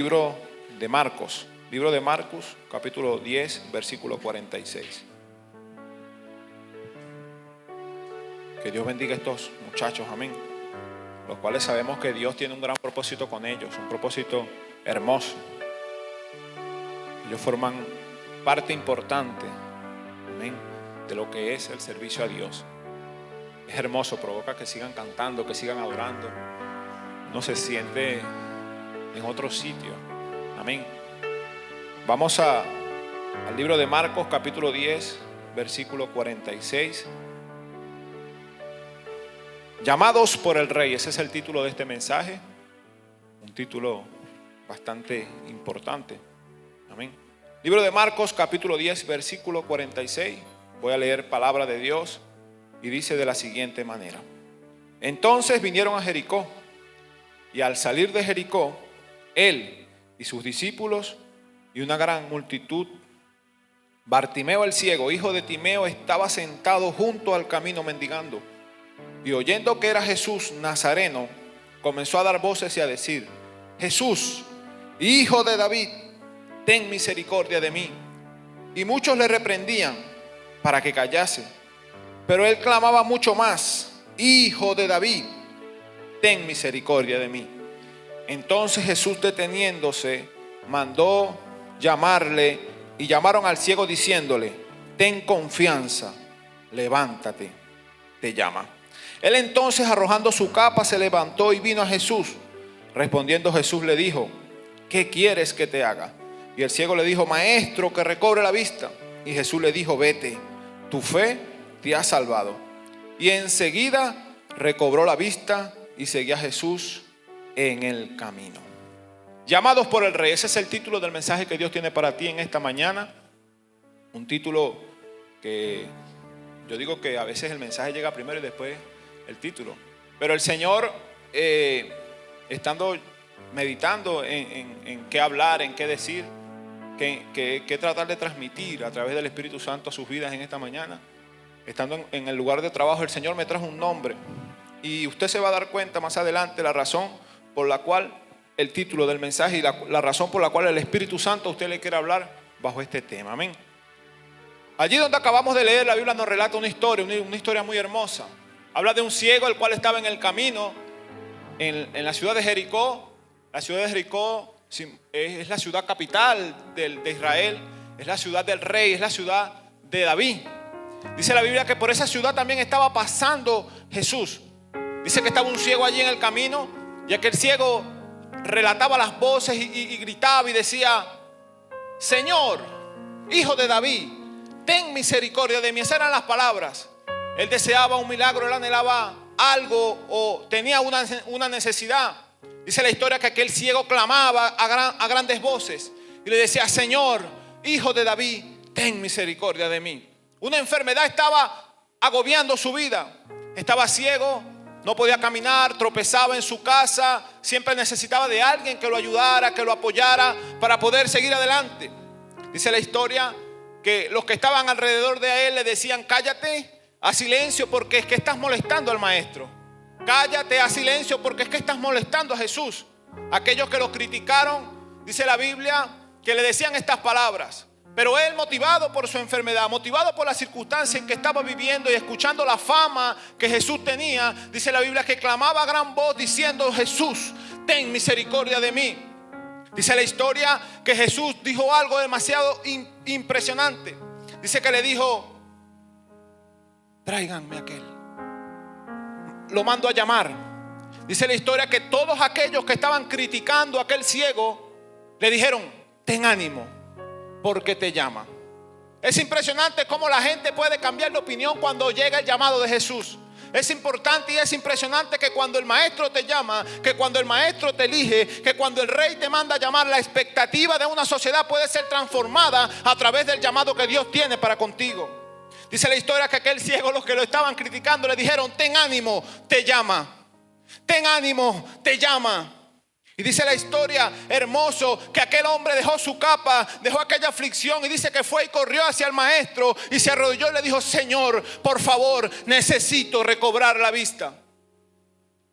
Libro de Marcos, capítulo 10, versículo 46. Que Dios bendiga a estos muchachos, amén. Los cuales sabemos que Dios tiene un gran propósito con ellos, un propósito hermoso. Ellos forman parte importante, amén, de lo que es el servicio a Dios. Es hermoso, provoca que sigan cantando, que sigan adorando. No se siente en otro sitio, amén. Vamos al libro de Marcos, capítulo 10, versículo 46. Llamados por el Rey, ese es el título de este mensaje. Un título bastante importante, amén. Libro de Marcos, capítulo 10, versículo 46. Voy a leer palabra de Dios y dice de la siguiente manera: Entonces vinieron a Jericó, y al salir de Jericó, él y sus discípulos y una gran multitud, Bartimeo el ciego, hijo de Timeo, estaba sentado junto al camino mendigando. Y oyendo que era Jesús Nazareno, comenzó a dar voces y a decir: Jesús, hijo de David, ten misericordia de mí. Y muchos le reprendían para que callase, pero él clamaba mucho más: Hijo de David, ten misericordia de mí. Entonces Jesús, deteniéndose, mandó llamarle, y llamaron al ciego diciéndole: ten confianza, levántate, te llama. Él entonces, arrojando su capa, se levantó y vino a Jesús. Respondiendo Jesús le dijo: ¿qué quieres que te haga? Y el ciego le dijo: Maestro, que recobre la vista. Y Jesús le dijo: vete, tu fe te ha salvado. Y enseguida recobró la vista y seguía a Jesús en el camino. Llamados por el Rey, ese es el título del mensaje que Dios tiene para ti en esta mañana. Un título que yo digo que a veces el mensaje llega primero y después el título. Pero el Señor, estando meditando en qué hablar, en qué decir, qué tratar de transmitir a través del Espíritu Santo a sus vidas en esta mañana, estando en el lugar de trabajo, el Señor me trajo un nombre. Y usted se va a dar cuenta más adelante la razón por la cual el título del mensaje y la razón por la cual el Espíritu Santo a usted le quiere hablar bajo este tema, amén. Allí donde acabamos de leer, la Biblia nos relata una historia muy hermosa. Habla de un ciego el cual estaba en el camino en la ciudad de Jericó. La ciudad de Jericó es la ciudad capital de Israel, es la ciudad del rey, es la ciudad de David. Dice la Biblia que por esa ciudad también estaba pasando Jesús. Dice que estaba un ciego allí en el camino, y aquel ciego relataba las voces y gritaba y decía: Señor, hijo de David, ten misericordia de mí. Esas eran las palabras. Él deseaba un milagro, él anhelaba algo o tenía una necesidad. Dice la historia que aquel ciego clamaba a grandes voces y le decía: Señor, hijo de David, ten misericordia de mí. Una enfermedad estaba agobiando su vida. Estaba ciego, no podía caminar, tropezaba en su casa, siempre necesitaba de alguien que lo ayudara, que lo apoyara para poder seguir adelante. Dice la historia que los que estaban alrededor de él le decían: cállate, haz silencio, porque es que estás molestando al maestro. Cállate, haz silencio, porque es que estás molestando a Jesús. Aquellos que lo criticaron, dice la Biblia, que le decían estas palabras. Pero él, motivado por su enfermedad, motivado por la circunstancia en que estaba viviendo y escuchando la fama que Jesús tenía, dice la Biblia que clamaba a gran voz diciendo: Jesús, ten misericordia de mí. Dice la historia que Jesús dijo algo demasiado impresionante. Dice que le dijo: tráiganme a aquel. Lo mando a llamar. Dice la historia que todos aquellos que estaban criticando a aquel ciego le dijeron: ten ánimo, porque te llama. Es impresionante cómo la gente puede cambiar de opinión cuando llega el llamado de Jesús. Es importante y es impresionante que cuando el maestro te llama, que cuando el maestro te elige, que cuando el rey te manda a llamar, la expectativa de una sociedad puede ser transformada a través del llamado que Dios tiene para contigo. Dice la historia que aquel ciego, los que lo estaban criticando, le dijeron: ten ánimo, te llama. Ten ánimo, te llama. Y dice la historia, hermoso, que aquel hombre dejó su capa, dejó aquella aflicción, y dice que fue y corrió hacia el maestro y se arrodilló y le dijo: Señor, por favor, necesito recobrar la vista.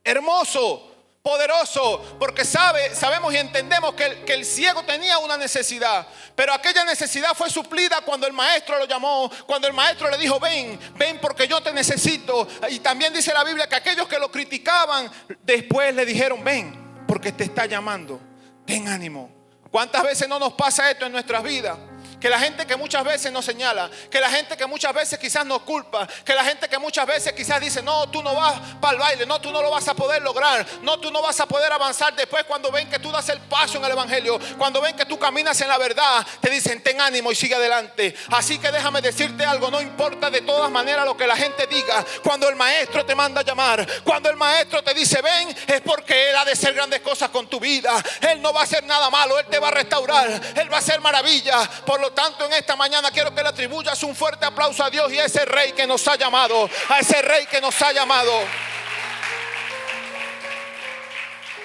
Hermoso, poderoso, porque sabemos y entendemos que el ciego tenía una necesidad, pero aquella necesidad fue suplida cuando el maestro lo llamó, cuando el maestro le dijo: ven porque yo te necesito. Y también dice la Biblia que aquellos que lo criticaban después le dijeron: ven porque te está llamando, ten ánimo. ¿Cuántas veces no nos pasa esto en nuestras vidas? Que la gente que muchas veces nos señala, que la gente que muchas veces quizás nos culpa, que la gente que muchas veces quizás dice: no, tú no vas para el baile, no, tú no lo vas a poder lograr, no, tú no vas a poder avanzar. Después, cuando ven que tú das el paso en el evangelio, cuando ven que tú caminas en la verdad, te dicen: ten ánimo y sigue adelante. Así que déjame decirte algo: no importa de todas maneras lo que la gente diga. Cuando el maestro te manda a llamar, cuando el maestro te dice ven, es porque él ha de hacer grandes cosas con tu vida. Él no va a hacer nada malo, él te va a restaurar, él va a hacer maravillas. Por lo tanto, en esta mañana quiero que le atribuyas un fuerte aplauso a Dios y a ese rey que nos ha llamado, a ese rey que nos ha llamado.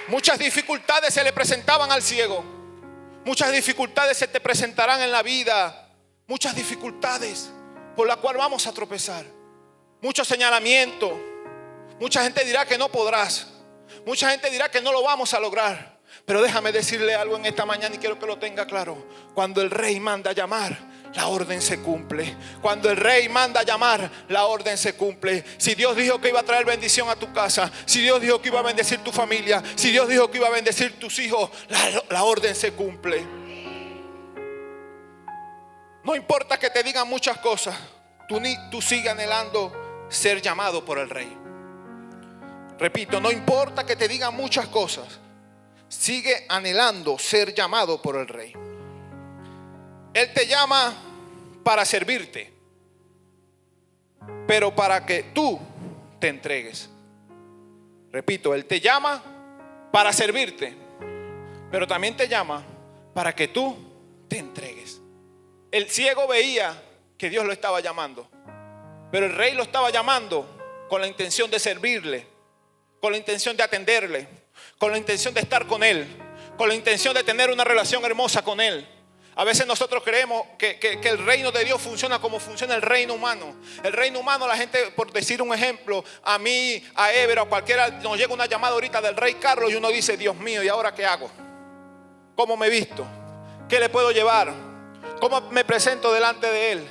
Muchas dificultades se le presentaban al ciego, muchas dificultades se te presentarán en la vida, muchas dificultades por las cuales vamos a tropezar, mucho señalamiento. Mucha gente dirá que no podrás, mucha gente dirá que no lo vamos a lograr. Pero déjame decirle algo en esta mañana y quiero que lo tenga claro: cuando el rey manda a llamar, la orden se cumple. Cuando el rey manda a llamar, la orden se cumple. Si Dios dijo que iba a traer bendición a tu casa, si Dios dijo que iba a bendecir tu familia, si Dios dijo que iba a bendecir tus hijos, la orden se cumple. No importa que te digan muchas cosas, tú sigue anhelando ser llamado por el rey. Repito, no importa que te digan muchas cosas, sigue anhelando ser llamado por el rey. Él te llama para servirte, pero para que tú te entregues. Repito, Él te llama para servirte, pero también te llama para que tú te entregues. El ciego veía que Dios lo estaba llamando, pero el rey lo estaba llamando con la intención de servirle, con la intención de atenderle, con la intención de estar con Él, con la intención de tener una relación hermosa con Él. A veces nosotros creemos que el reino de Dios funciona como funciona el reino humano. El reino humano, la gente, por decir un ejemplo, a mí, a Ever, a cualquiera, nos llega una llamada ahorita del rey Carlos y uno dice: Dios mío, ¿y ahora qué hago? ¿Cómo me visto? ¿Qué le puedo llevar? ¿Cómo me presento delante de Él?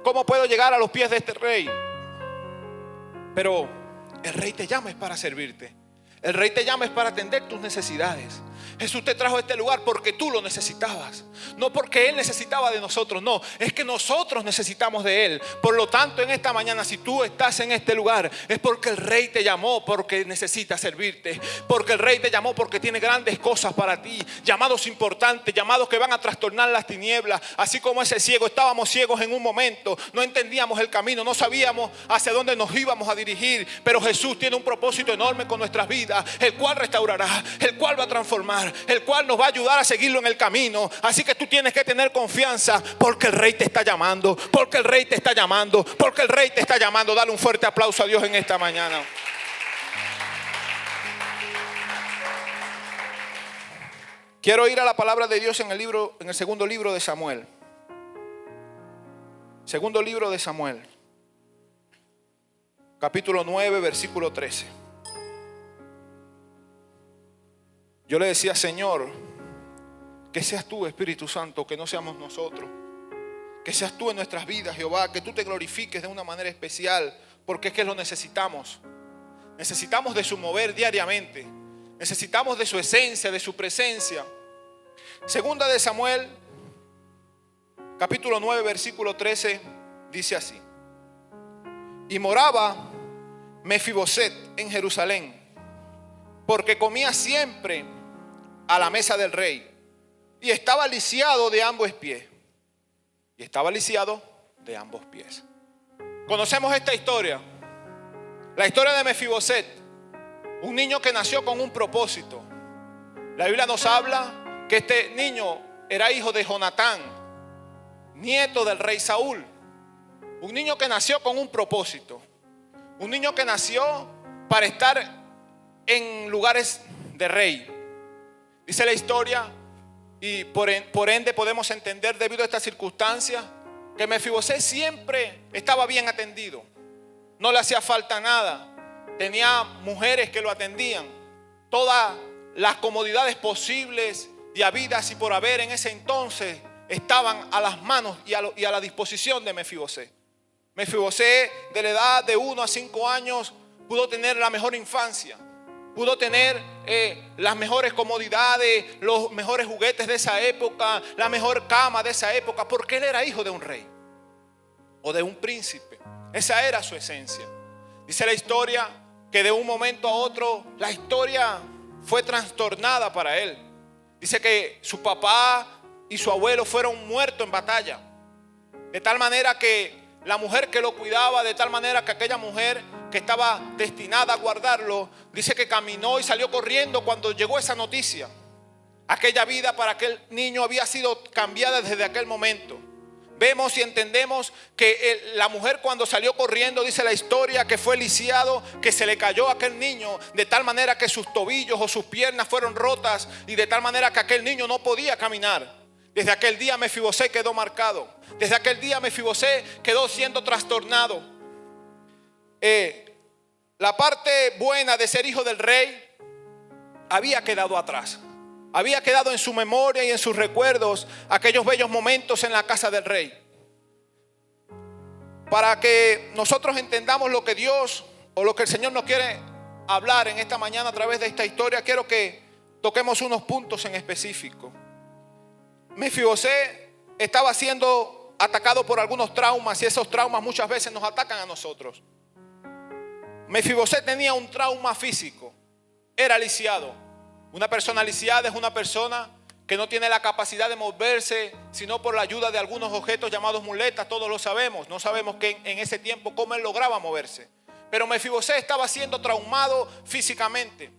¿Cómo puedo llegar a los pies de este rey? Pero el rey te llama es para servirte. El rey te llama es para atender tus necesidades. Jesús te trajo a este lugar porque tú lo necesitabas, no porque Él necesitaba de nosotros. No, es que nosotros necesitamos de Él. Por lo tanto, en esta mañana, si tú estás en este lugar, es porque el rey te llamó, porque necesita servirte, porque el rey te llamó porque tiene grandes cosas para ti, llamados importantes, llamados que van a trastornar las tinieblas. Así como ese ciego, estábamos ciegos en un momento, no entendíamos el camino, no sabíamos hacia dónde nos íbamos a dirigir, pero Jesús tiene un propósito enorme con nuestras vidas, el cual restaurará, el cual va a transformar, el cual nos va a ayudar a seguirlo en el camino. Así que tú tienes que tener confianza, porque el rey te está llamando, porque el rey te está llamando, porque el rey te está llamando. Dale un fuerte aplauso a Dios en esta mañana. Quiero ir a la palabra de Dios en el segundo libro de Samuel. Segundo libro de Samuel, capítulo 9, versículo 13. Yo le decía: Señor, que seas tú, Espíritu Santo, que no seamos nosotros. Que seas tú en nuestras vidas, Jehová, que tú te glorifiques de una manera especial, porque es que lo necesitamos. Necesitamos de su mover diariamente. Necesitamos de su esencia, de su presencia. Segunda de Samuel, capítulo 9, versículo 13, dice así: y moraba Mefiboset en Jerusalén, porque comía siempre a la mesa del rey, y estaba lisiado de ambos pies. Y estaba lisiado de ambos pies. Conocemos esta historia, la historia de Mefiboset, un niño que nació con un propósito. La Biblia nos habla que este niño era hijo de Jonatán, nieto del rey Saúl. Un niño que nació con un propósito, un niño que nació para estar en lugares de rey. Dice la historia, y por ende podemos entender, debido a esta circunstancia, que Mefiboset siempre estaba bien atendido. No le hacía falta nada. Tenía mujeres que lo atendían. Todas las comodidades posibles y habidas y por haber en ese entonces estaban a las manos y a la disposición de Mefibosé. Mefibosé, de la edad de 1 a 5 años, pudo tener la mejor infancia. Pudo tener las mejores comodidades, los mejores juguetes de esa época, la mejor cama de esa época, porque él era hijo de un rey o de un príncipe. Esa era su esencia. Dice la historia que de un momento a otro la historia fue trastornada para él. Dice que su papá y su abuelo fueron muertos en batalla. De tal manera que la mujer que lo cuidaba, de tal manera que aquella mujer que estaba destinada a guardarlo, dice que caminó y salió corriendo cuando llegó esa noticia. Aquella vida para aquel niño había sido cambiada desde aquel momento. Vemos y entendemos que la mujer cuando salió corriendo, dice la historia, que fue lisiado, que se le cayó a aquel niño de tal manera que sus tobillos o sus piernas fueron rotas y de tal manera que aquel niño no podía caminar. Desde aquel día Mefibosé quedó marcado. Desde aquel día Mefibosé quedó siendo trastornado. La parte buena de ser hijo del rey había quedado atrás. Había quedado en su memoria y en sus recuerdos aquellos bellos momentos en la casa del rey. Para que nosotros entendamos lo que Dios o lo que el Señor nos quiere hablar en esta mañana a través de esta historia, quiero que toquemos unos puntos en específico. Mefibosé estaba siendo atacado por algunos traumas y esos traumas muchas veces nos atacan a nosotros. Mefibosé tenía un trauma físico, era lisiado. Una persona lisiada es una persona que no tiene la capacidad de moverse sino por la ayuda de algunos objetos llamados muletas. Todos lo sabemos. No sabemos que en ese tiempo cómo él lograba moverse. Pero Mefibosé estaba siendo traumado físicamente.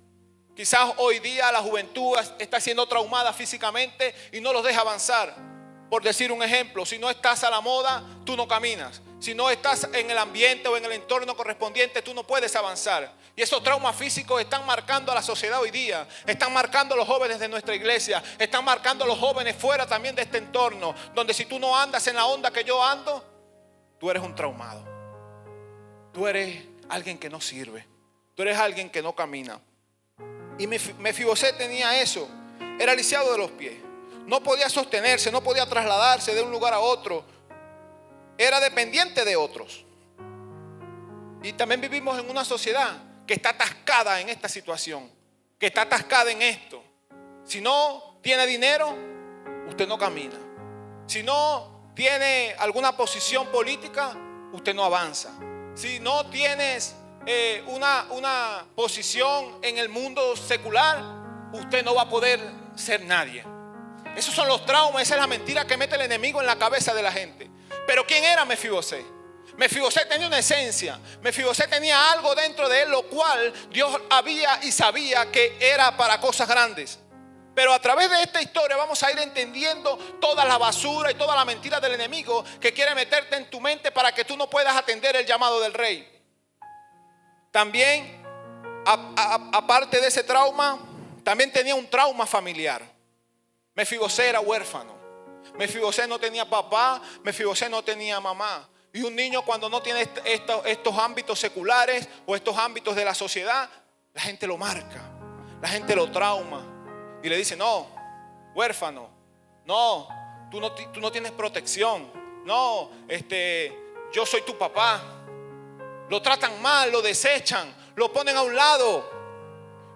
Quizás hoy día la juventud está siendo traumada físicamente y no los deja avanzar. Por decir un ejemplo, si no estás a la moda, tú no caminas. Si no estás en el ambiente o en el entorno correspondiente, tú no puedes avanzar. Y esos traumas físicos están marcando a la sociedad hoy día. Están marcando a los jóvenes de nuestra iglesia. Están marcando a los jóvenes fuera también de este entorno. Donde si tú no andas en la onda que yo ando, tú eres un traumado. Tú eres alguien que no sirve. Tú eres alguien que no camina. Y Mefibosé tenía eso. Era lisiado de los pies. No podía sostenerse, no podía trasladarse de un lugar a otro. Era dependiente de otros. Y también vivimos en una sociedad que está atascada en esta situación, que está atascada en esto. Si no tiene dinero, usted no camina. Si no tiene alguna posición política, usted no avanza. Si no tienes una posición en el mundo secular, usted no va a poder ser nadie. Esos son los traumas, esa es la mentira que mete el enemigo en la cabeza de la gente. Pero ¿quién era Mefibosé? Mefibosé tenía una esencia. Mefibosé tenía algo dentro de él, lo cual Dios había y sabía que era para cosas grandes. Pero a través de esta historia vamos a ir entendiendo toda la basura y toda la mentira del enemigo que quiere meterte en tu mente para que tú no puedas atender el llamado del rey. También, aparte de ese trauma, también tenía un trauma familiar. Mefibosé era huérfano. Mefibosé no tenía papá, Mefibosé no tenía mamá. Y un niño cuando no tiene estos ámbitos seculares o estos ámbitos de la sociedad, la gente lo marca, la gente lo trauma y le dice: no, huérfano, no, tú no tienes protección, no, yo soy tu papá. Lo tratan mal, lo desechan, lo ponen a un lado.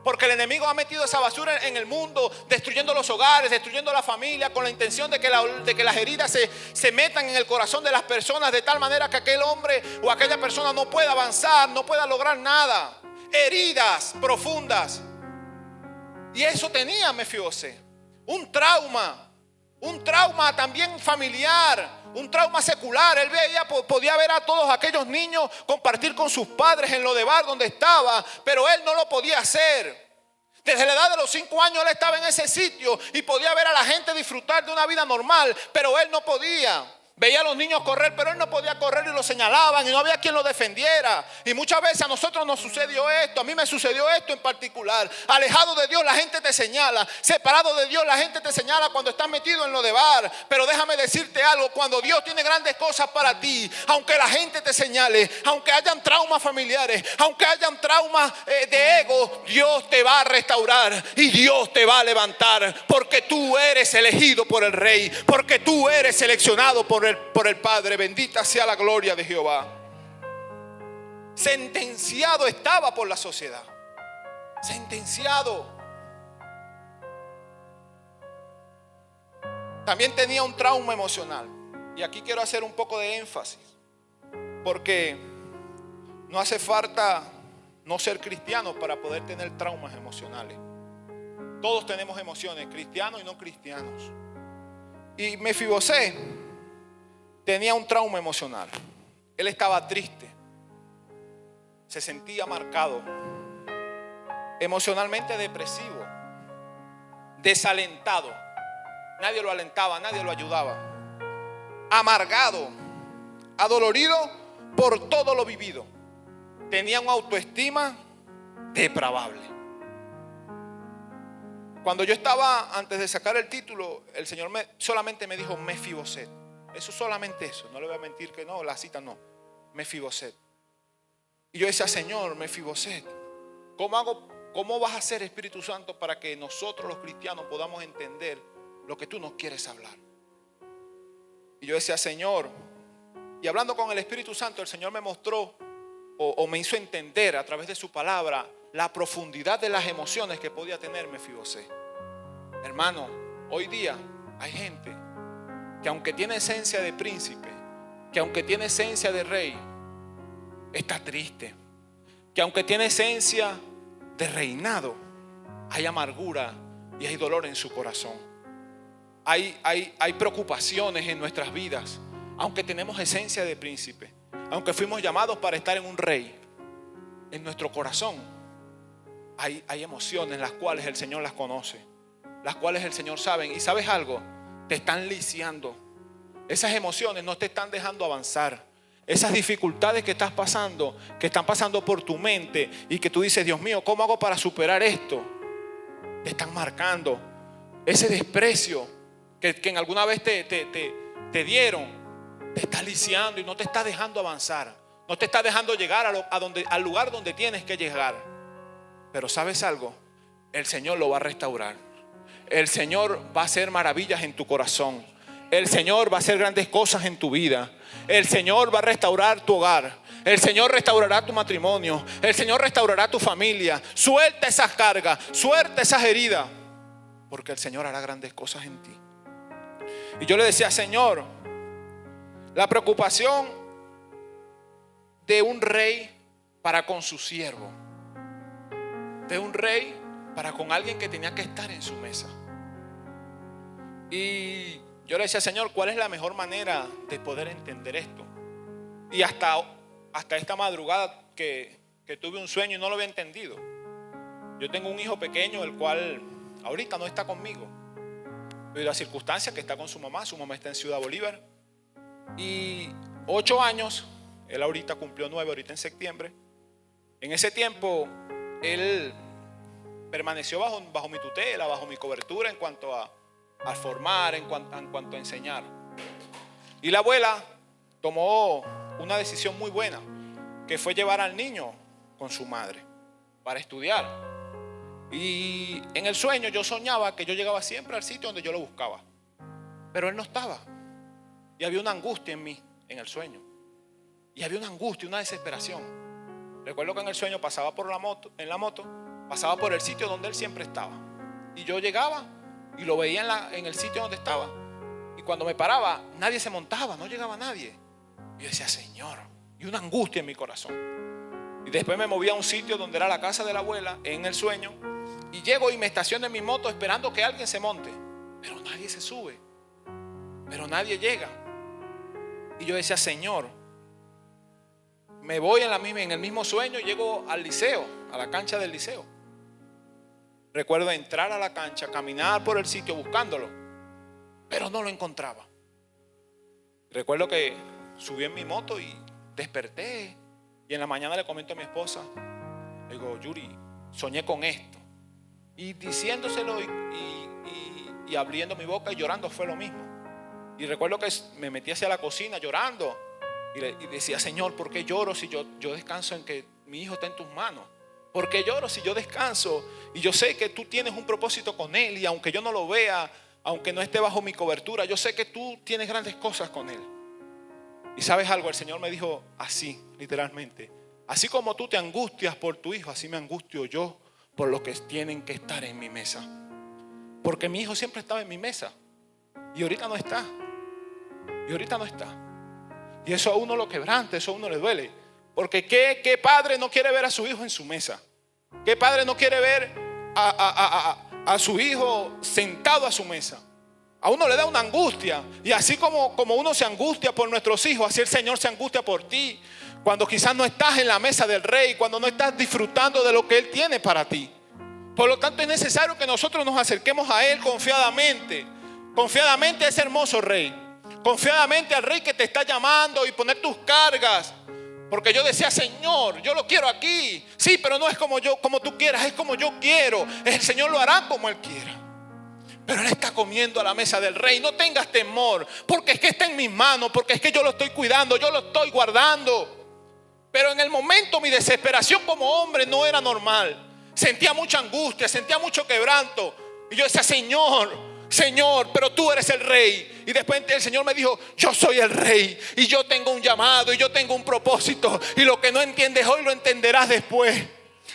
Porque el enemigo ha metido esa basura en el mundo, destruyendo los hogares, destruyendo la familia, con la intención de que las heridas se metan en el corazón de las personas, de tal manera que aquel hombre o aquella persona no pueda avanzar, no pueda lograr nada. Heridas profundas. Y eso tenía Mefibosé. Un trauma también familiar, un trauma secular. Él podía ver a todos aquellos niños compartir con sus padres en Lodebar donde estaba, pero él no lo podía hacer. Desde la edad de los 5 años él estaba en ese sitio y podía ver a la gente disfrutar de una vida normal, pero él no podía. Veía a los niños correr, pero él no podía correr y lo señalaban y no había quien lo defendiera. Y muchas veces a nosotros nos sucedió esto. A mí me sucedió esto en particular. Alejado de Dios la gente te señala. Separado de Dios la gente te señala cuando estás metido en lo de bar. Pero déjame decirte algo. Cuando Dios tiene grandes cosas para ti, aunque la gente te señale, aunque hayan traumas familiares, aunque hayan traumas de ego, Dios te va a restaurar y Dios te va a levantar. Porque tú eres elegido por el Rey. Porque tú eres seleccionado por el Padre. Bendita sea la gloria de Jehová. Sentenciado estaba por la sociedad. Sentenciado. También tenía un trauma emocional. Y aquí quiero hacer un poco de énfasis, porque no hace falta no ser cristianos para poder tener traumas emocionales. Todos tenemos emociones, cristianos y no cristianos. Y Mefibosé tenía un trauma emocional. Él estaba triste, se sentía marcado, emocionalmente depresivo, desalentado. Nadie lo alentaba, nadie lo ayudaba. Amargado, adolorido por todo lo vivido. Tenía una autoestima depravable. Cuando yo estaba, antes de sacar el título, el Señor solamente me dijo Mefiboset. Eso, solamente eso. No le voy a mentir que no, la cita no. Mefiboset. Y yo decía, Señor, Mefiboset, ¿cómo vas a hacer, Espíritu Santo, para que nosotros los cristianos podamos entender lo que tú nos quieres hablar? Y yo decía, Señor, y hablando con el Espíritu Santo, el Señor me mostró o me hizo entender a través de su palabra la profundidad de las emociones que podía tener Mefibosé. Hermano, hoy día hay gente que aunque tiene esencia de príncipe, que aunque tiene esencia de rey, está triste. Que aunque tiene esencia de reinado, hay amargura y hay dolor en su corazón. Hay preocupaciones en nuestras vidas, aunque tenemos esencia de príncipe, aunque fuimos llamados para estar en un rey. En nuestro corazón hay emociones las cuales el Señor las conoce, las cuales el Señor sabe. Y ¿sabes algo? Te están lisiando. Esas emociones no te están dejando avanzar. Esas dificultades que estás pasando, que están pasando por tu mente y que tú dices, Dios mío, ¿cómo hago para superar esto? Te están marcando. Ese desprecio que en alguna vez te dieron, te está lisiando y no te está dejando avanzar. No te está dejando llegar al lugar donde tienes que llegar. Pero ¿sabes algo? El Señor lo va a restaurar. El Señor va a hacer maravillas en tu corazón. El Señor va a hacer grandes cosas en tu vida. El Señor va a restaurar tu hogar. El Señor restaurará tu matrimonio. El Señor restaurará tu familia. Suelta esas cargas, suelta esas heridas, porque el Señor hará grandes cosas en ti. Y yo le decía, Señor, la preocupación de un rey para con su siervo, de un rey para con alguien que tenía que estar en su mesa. Y yo le decía, Señor, ¿cuál es la mejor manera de poder entender esto? Y hasta esta madrugada que tuve un sueño y no lo había entendido. Yo tengo un hijo pequeño, el cual ahorita no está conmigo, debido a circunstancias, que está con su mamá. Su mamá está en Ciudad Bolívar. Y 8 años, él ahorita cumplió 9, ahorita en septiembre. En ese tiempo, él permaneció bajo mi tutela, bajo mi cobertura en cuanto a formar, en cuanto a enseñar. Y la abuela tomó una decisión muy buena, que fue llevar al niño con su madre para estudiar. Y en el sueño yo soñaba que yo llegaba siempre al sitio donde yo lo buscaba, pero él no estaba. Y había una angustia en mí, en el sueño. Y había una angustia, una desesperación. Recuerdo que en el sueño pasaba en la moto, pasaba por el sitio donde él siempre estaba. Y yo llegaba y lo veía en el sitio donde estaba. Y cuando me paraba, nadie se montaba, no llegaba nadie. Y yo decía, Señor, y una angustia en mi corazón. Y después me moví a un sitio donde era la casa de la abuela, en el sueño. Y llego y me estaciono en mi moto esperando que alguien se monte. Pero nadie se sube. Pero nadie llega. Y yo decía, Señor, me voy en el mismo sueño y llego al liceo, a la cancha del liceo. Recuerdo entrar a la cancha, caminar por el sitio buscándolo, pero no lo encontraba. Recuerdo que subí en mi moto y desperté. Y en la mañana le comento a mi esposa, le digo, Yuri, soñé con esto. Y diciéndoselo y abriendo mi boca y llorando fue lo mismo. Y recuerdo que me metí hacia la cocina llorando. Y decía, Señor, ¿por qué lloro si yo descanso en que mi hijo está en tus manos? ¿Por qué lloro si yo descanso? Y yo sé que tú tienes un propósito con él. Y aunque yo no lo vea, aunque no esté bajo mi cobertura, yo sé que tú tienes grandes cosas con él. Y sabes algo, el Señor me dijo así, literalmente. Así como tú te angustias por tu hijo, así me angustio yo por los que tienen que estar en mi mesa. Porque mi hijo siempre estaba en mi mesa. Y ahorita no está. Y eso a uno lo quebranta, eso a uno le duele. Porque ¿qué padre no quiere ver a su hijo en su mesa? ¿Qué padre no quiere ver a su hijo sentado a su mesa? A uno le da una angustia. Y así como uno se angustia por nuestros hijos, así el Señor se angustia por ti. Cuando quizás no estás en la mesa del Rey, cuando no estás disfrutando de lo que Él tiene para ti. Por lo tanto es necesario que nosotros nos acerquemos a Él confiadamente. Confiadamente a ese hermoso Rey. Confiadamente al Rey que te está llamando y poner tus cargas. Porque yo decía, Señor, yo lo quiero aquí. Sí, pero no es como tú quieras, es como yo quiero. El Señor lo hará como Él quiera. Pero Él está comiendo a la mesa del Rey. No tengas temor, porque es que está en mis manos, porque es que yo lo estoy cuidando, yo lo estoy guardando. Pero en el momento mi desesperación como hombre no era normal. Sentía mucha angustia, sentía mucho quebranto. Y yo decía, Señor, pero tú eres el Rey. Y después el Señor me dijo, yo soy el Rey. Y yo tengo un llamado y yo tengo un propósito. Y lo que no entiendes hoy lo entenderás después.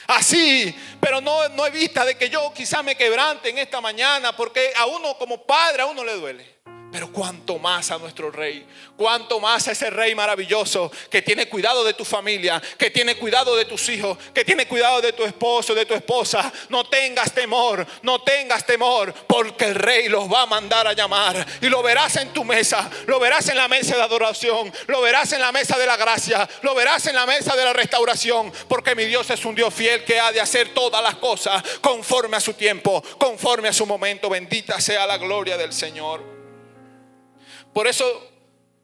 Así, pero no es vista de que yo quizá me quebrante en esta mañana, porque a uno como padre, a uno le duele. Pero cuánto más a nuestro Rey, cuánto más a ese Rey maravilloso que tiene cuidado de tu familia, que tiene cuidado de tus hijos, que tiene cuidado de tu esposo, de tu esposa. No tengas temor, porque el Rey los va a mandar a llamar. Y lo verás en tu mesa, lo verás en la mesa de adoración, lo verás en la mesa de la gracia, lo verás en la mesa de la restauración. Porque mi Dios es un Dios fiel que ha de hacer todas las cosas conforme a su tiempo, conforme a su momento. Bendita sea la gloria del Señor. Por eso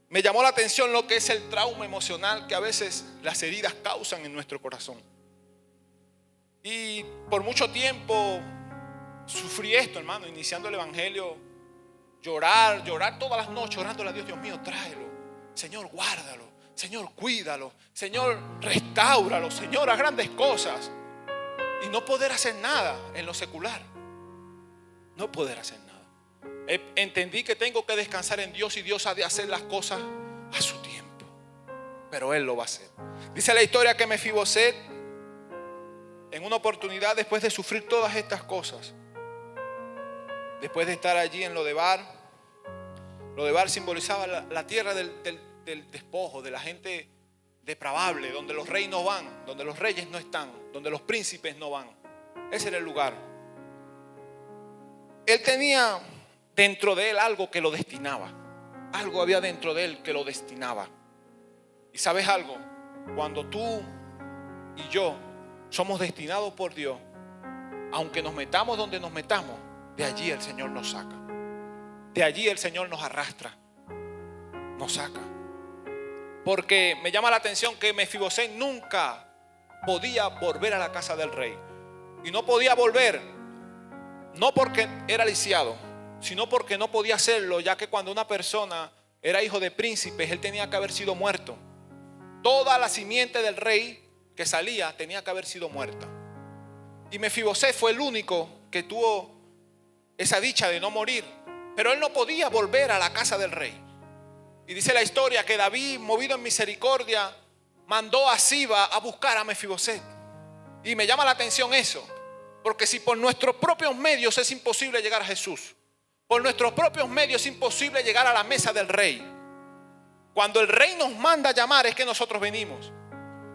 me llamó la atención lo que es el trauma emocional que a veces las heridas causan en nuestro corazón. Y por mucho tiempo sufrí esto, hermano, iniciando el evangelio. Llorar todas las noches, orándole a Dios, Dios mío, tráelo. Señor, guárdalo. Señor, cuídalo. Señor, restáuralo. Señor, haz grandes cosas. Y no poder hacer nada en lo secular. No poder hacer nada. Entendí que tengo que descansar en Dios y Dios ha de hacer las cosas a su tiempo. Pero Él lo va a hacer. Dice la historia que Mefiboset, en una oportunidad, después de sufrir todas estas cosas, después de estar allí en Lodebar simbolizaba la tierra del despojo, de la gente depravable, donde los reyes no van, donde los reyes no están, donde los príncipes no van. Ese era el lugar. Él tenía dentro de él algo que lo destinaba. Algo había dentro de él que lo destinaba. Y sabes algo, cuando tú y yo somos destinados por Dios, aunque nos metamos donde nos metamos, de allí el Señor nos saca. De allí el Señor nos arrastra, nos saca. Porque me llama la atención que Mefiboset nunca podía volver a la casa del rey. Y no podía volver, no porque era lisiado, sino porque no podía hacerlo, ya que cuando una persona era hijo de príncipes, él tenía que haber sido muerto. Toda la simiente del rey que salía tenía que haber sido muerta. Y Mefiboset fue el único que tuvo esa dicha de no morir. Pero él no podía volver a la casa del rey. Y dice la historia que David, movido en misericordia, mandó a Siba a buscar a Mefiboset. Y me llama la atención eso, porque si por nuestros propios medios es imposible llegar a Jesús, por nuestros propios medios es imposible llegar a la mesa del rey. Cuando el rey nos manda a llamar es que nosotros venimos.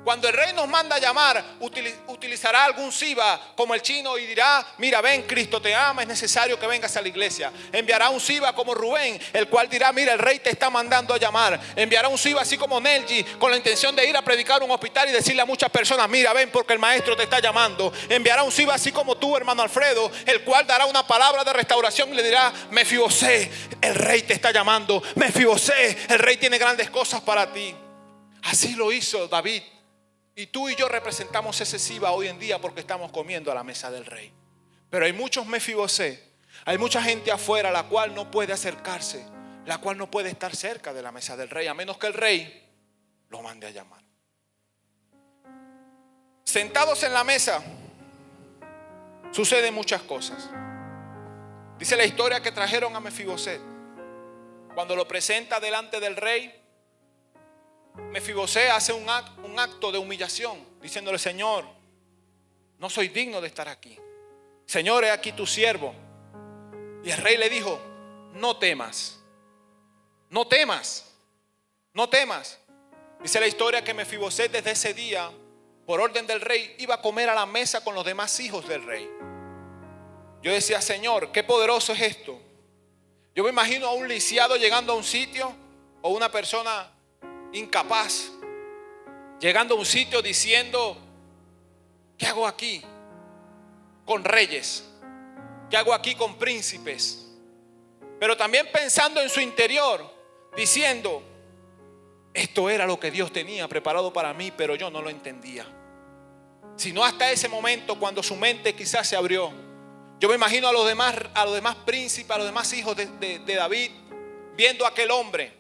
Cuando el rey nos manda a llamar, utilizará algún Siba como el chino y dirá: mira, ven, Cristo te ama, es necesario que vengas a la iglesia. Enviará un Siba como Rubén, el cual dirá: mira, el rey te está mandando a llamar. Enviará un Siba así como Nelji, con la intención de ir a predicar un hospital y decirle a muchas personas: mira, ven, porque el maestro te está llamando. Enviará un Siba así como tú, hermano Alfredo, el cual dará una palabra de restauración y le dirá: Mefibosé, el rey te está llamando. Mefibosé, el rey tiene grandes cosas para ti. Así lo hizo David. Y tú y yo representamos ese Siba hoy en día porque estamos comiendo a la mesa del rey. Pero hay muchos Mefibosé, hay mucha gente afuera la cual no puede acercarse, la cual no puede estar cerca de la mesa del rey, a menos que el rey lo mande a llamar. Sentados en la mesa suceden muchas cosas. Dice la historia que trajeron a Mefibosé. Cuando lo presenta delante del rey, Mefibosé hace un acto de humillación, diciéndole: Señor, no soy digno de estar aquí. Señor, he aquí tu siervo. Y el rey le dijo: no temas, no temas, no temas. Dice la historia que Mefibosé desde ese día, por orden del rey, iba a comer a la mesa con los demás hijos del rey. Yo decía: Señor, qué poderoso es esto. Yo me imagino a un lisiado llegando a un sitio, o una persona incapaz llegando a un sitio diciendo: ¿qué hago aquí con reyes? ¿Qué hago aquí con príncipes? Pero también pensando en su interior, diciendo: esto era lo que Dios tenía preparado para mí, pero yo no lo entendía. Sino hasta ese momento, cuando su mente quizás se abrió. Yo me imagino a los demás príncipes, a los demás hijos de David, viendo a aquel hombre.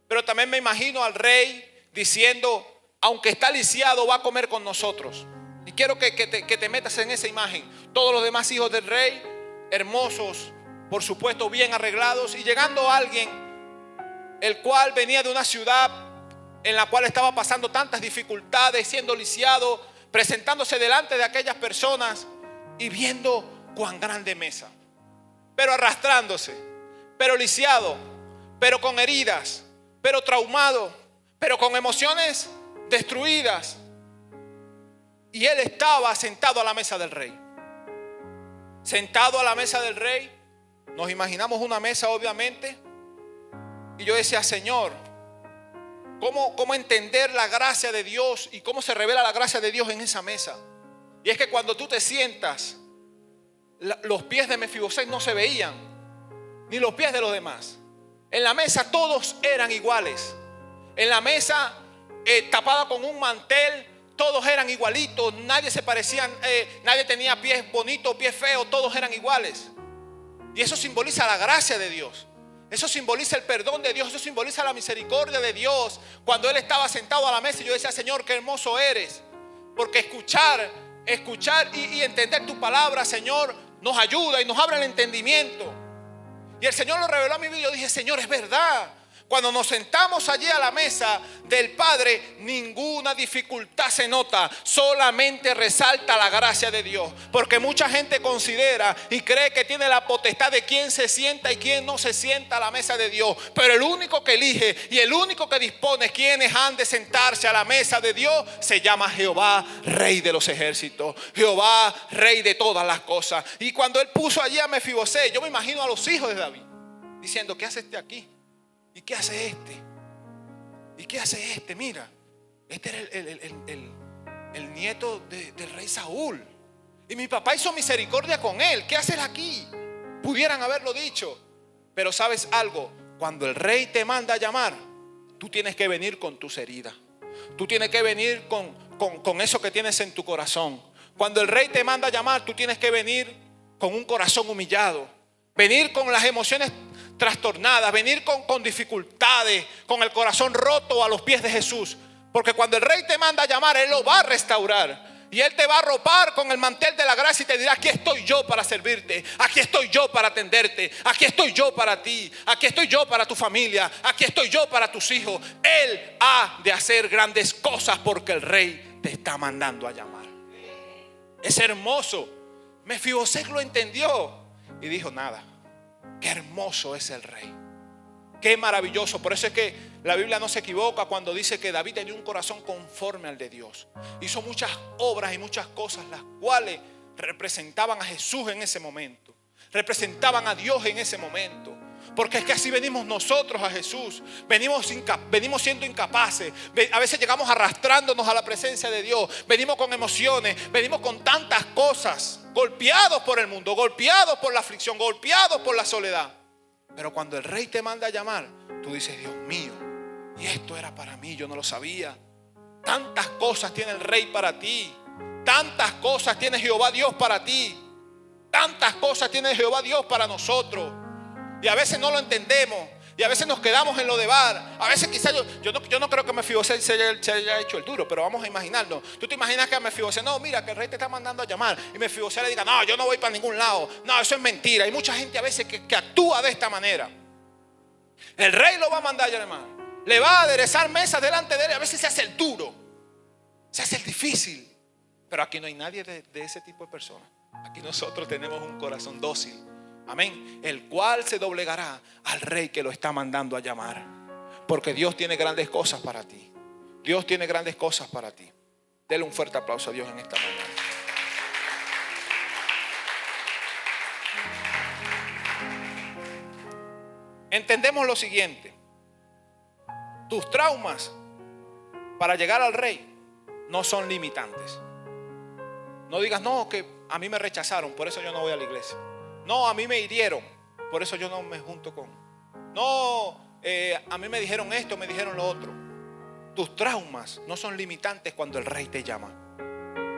Pero también me imagino al rey diciendo: aunque está lisiado, va a comer con nosotros. Y quiero que te metas en esa imagen. Todos los demás hijos del rey, hermosos, por supuesto, bien arreglados. Y llegando alguien, el cual venía de una ciudad en la cual estaba pasando tantas dificultades, siendo lisiado, presentándose delante de aquellas personas y viendo cuán grande mesa. Pero arrastrándose, pero lisiado, pero con heridas, pero traumado, pero con emociones destruidas. Y él estaba sentado a la mesa del rey. Sentado a la mesa del rey. Nos imaginamos una mesa, obviamente. Y yo decía: Señor, ¿cómo entender la gracia de Dios y cómo se revela la gracia de Dios en esa mesa? Y es que cuando tú te sientas, los pies de Mefibosé no se veían, ni los pies de los demás. En la mesa todos eran iguales. En la mesa tapada con un mantel, todos eran igualitos. Nadie se parecían, nadie tenía pies bonitos, pies feos. Todos eran iguales. Y eso simboliza la gracia de Dios. Eso simboliza el perdón de Dios. Eso simboliza la misericordia de Dios. Cuando él estaba sentado a la mesa, yo decía: Señor, qué hermoso eres. Porque escuchar y entender tu palabra, Señor, nos ayuda y nos abre el entendimiento. Y el Señor lo reveló a mi vida. Yo dije: Señor, es verdad. Cuando nos sentamos allí a la mesa del Padre, ninguna dificultad se nota, solamente resalta la gracia de Dios. Porque mucha gente considera y cree que tiene la potestad de quién se sienta y quién no se sienta a la mesa de Dios. Pero el único que elige y el único que dispone quiénes han de sentarse a la mesa de Dios se llama Jehová, Rey de los ejércitos. Jehová, Rey de todas las cosas. Y cuando él puso allí a Mefibosé, yo me imagino a los hijos de David diciendo: ¿qué hace este aquí? ¿Y qué hace este? ¿Y qué hace este? Mira, este era el nieto del rey Saúl. Y mi papá hizo misericordia con él. ¿Qué hace él aquí? Pudieran haberlo dicho. Pero ¿sabes algo? Cuando el rey te manda a llamar, tú tienes que venir con tus heridas. Tú tienes que venir con eso que tienes en tu corazón. Cuando el rey te manda a llamar, tú tienes que venir con un corazón humillado. Venir con las emociones trastornadas, venir con dificultades, con el corazón roto a los pies de Jesús. Porque cuando el rey te manda a llamar, él lo va a restaurar. Y él te va a arropar con el mantel de la gracia y te dirá: aquí estoy yo para servirte, aquí estoy yo para atenderte, aquí estoy yo para ti, aquí estoy yo para tu familia, aquí estoy yo para tus hijos. Él ha de hacer grandes cosas porque el rey te está mandando a llamar. Es hermoso. Mefibosé lo entendió y dijo: nada, qué hermoso es el rey. Qué maravilloso. Por eso es que la Biblia no se equivoca cuando dice que David tenía un corazón conforme al de Dios. Hizo muchas obras y muchas cosas, las cuales representaban a Jesús en ese momento. Representaban a Dios en ese momento. Porque es que así venimos nosotros a Jesús. Venimos siendo incapaces. A veces llegamos arrastrándonos a la presencia de Dios. Venimos con emociones. Venimos con tantas cosas. Golpeados por el mundo. Golpeados por la aflicción. Golpeados por la soledad. Pero cuando el Rey te manda a llamar, tú dices: Dios mío, y esto era para mí, yo no lo sabía. Tantas cosas tiene el Rey para ti. Tantas cosas tiene Jehová Dios para ti. Tantas cosas tiene Jehová Dios para nosotros. Y a veces no lo entendemos. Y a veces nos quedamos en lo de Bar. A veces quizás yo no creo que Mefiboset se haya hecho el duro, pero vamos a imaginarlo. Tú te imaginas que a Mefiboset, no, mira, que el rey te está mandando a llamar. Y Mefiboset le diga: no, yo no voy para ningún lado. No, eso es mentira. Hay mucha gente a veces que actúa de esta manera. El rey lo va a mandar a llamar. Le va a aderezar mesas delante de él. A veces se hace el duro. Se hace el difícil. Pero aquí no hay nadie de ese tipo de personas. Aquí nosotros tenemos un corazón dócil. Amén. El cual se doblegará al Rey que lo está mandando a llamar. Porque Dios tiene grandes cosas para ti. Dios tiene grandes cosas para ti. Dele un fuerte aplauso a Dios en esta mañana. Entendemos lo siguiente. Tus traumas para llegar al Rey no son limitantes. No digas: no, que a mí me rechazaron, por eso yo no voy a la iglesia. No, a mí me hirieron, por eso yo no me junto con. No, a mí me dijeron esto, me dijeron lo otro. Tus traumas no son limitantes cuando el Rey te llama.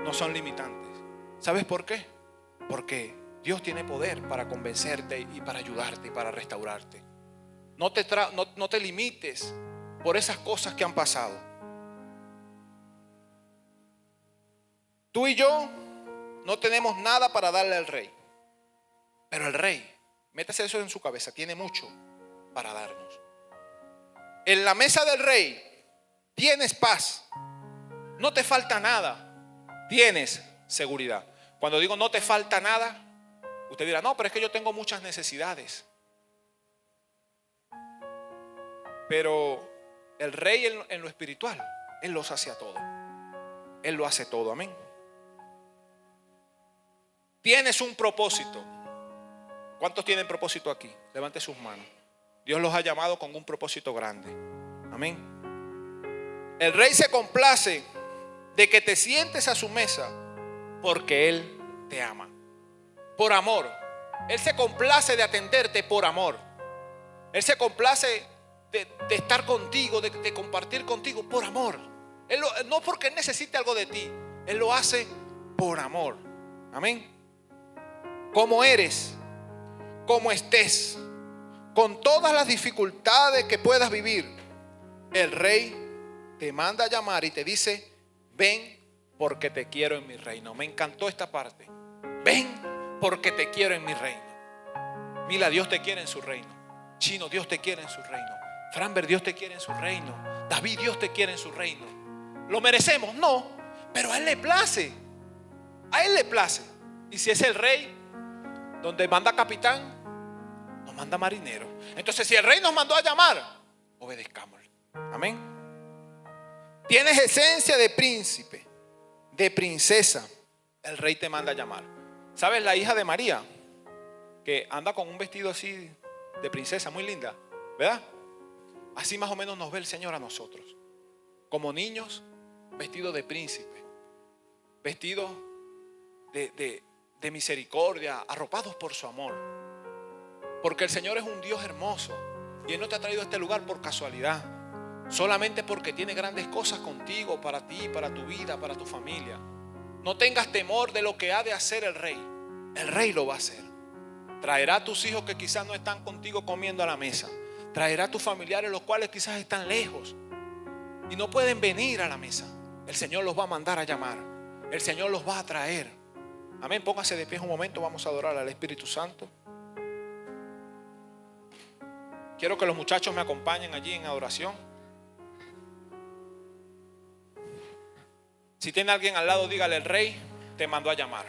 No son limitantes. ¿Sabes por qué? Porque Dios tiene poder para convencerte y para ayudarte y para restaurarte. No te limites por esas cosas que han pasado. Tú y yo no tenemos nada para darle al Rey. Pero el Rey, métase eso en su cabeza, tiene mucho para darnos. En la mesa del Rey tienes paz. No te falta nada. Tienes seguridad. Cuando digo no te falta nada, usted dirá: no, pero es que yo tengo muchas necesidades. Pero el Rey en lo espiritual, Él los hace a todo. Él lo hace todo, amén. Tienes un propósito. ¿Cuántos tienen propósito aquí? Levante sus manos. Dios los ha llamado con un propósito grande. Amén. El Rey se complace de que te sientes a su mesa porque Él te ama. Por amor. Él se complace de atenderte por amor. Él se complace de estar contigo, de compartir contigo por amor. No porque Él necesite algo de ti. Él lo hace por amor. Amén. Como eres, como estés, con todas las dificultades que puedas vivir, el Rey te manda a llamar y te dice: ven porque te quiero en mi reino. Me encantó esta parte. Ven porque te quiero en mi reino. Mila, Dios te quiere en su reino. Chino, Dios te quiere en su reino. Franber, Dios te quiere en su reino. David, Dios te quiere en su reino. ¿Lo merecemos? No, pero a Él le place. A Él le place. Y si es el Rey, donde manda capitán, nos manda marinero. Entonces, si el Rey nos mandó a llamar, obedezcámosle. Amén. Tienes esencia de príncipe, de princesa. El Rey te manda a llamar. ¿Sabes? La hija de María, que anda con un vestido así de princesa, muy linda, ¿verdad? Así más o menos nos ve el Señor a nosotros. Como niños, vestidos de príncipe, vestidos de misericordia, arropados por su amor. Porque el Señor es un Dios hermoso y Él no te ha traído a este lugar por casualidad, solamente porque tiene grandes cosas contigo, para ti, para tu vida, para tu familia. No tengas temor de lo que ha de hacer el Rey. El Rey lo va a hacer. Traerá a tus hijos que quizás no están contigo comiendo a la mesa. Traerá a tus familiares los cuales quizás están lejos y no pueden venir a la mesa. El Señor los va a mandar a llamar. El Señor los va a traer. Amén. Póngase de pie un momento. Vamos a adorar al Espíritu Santo. Quiero que los muchachos me acompañen allí en adoración. Si tiene alguien al lado, dígale: el Rey te mandó a llamar.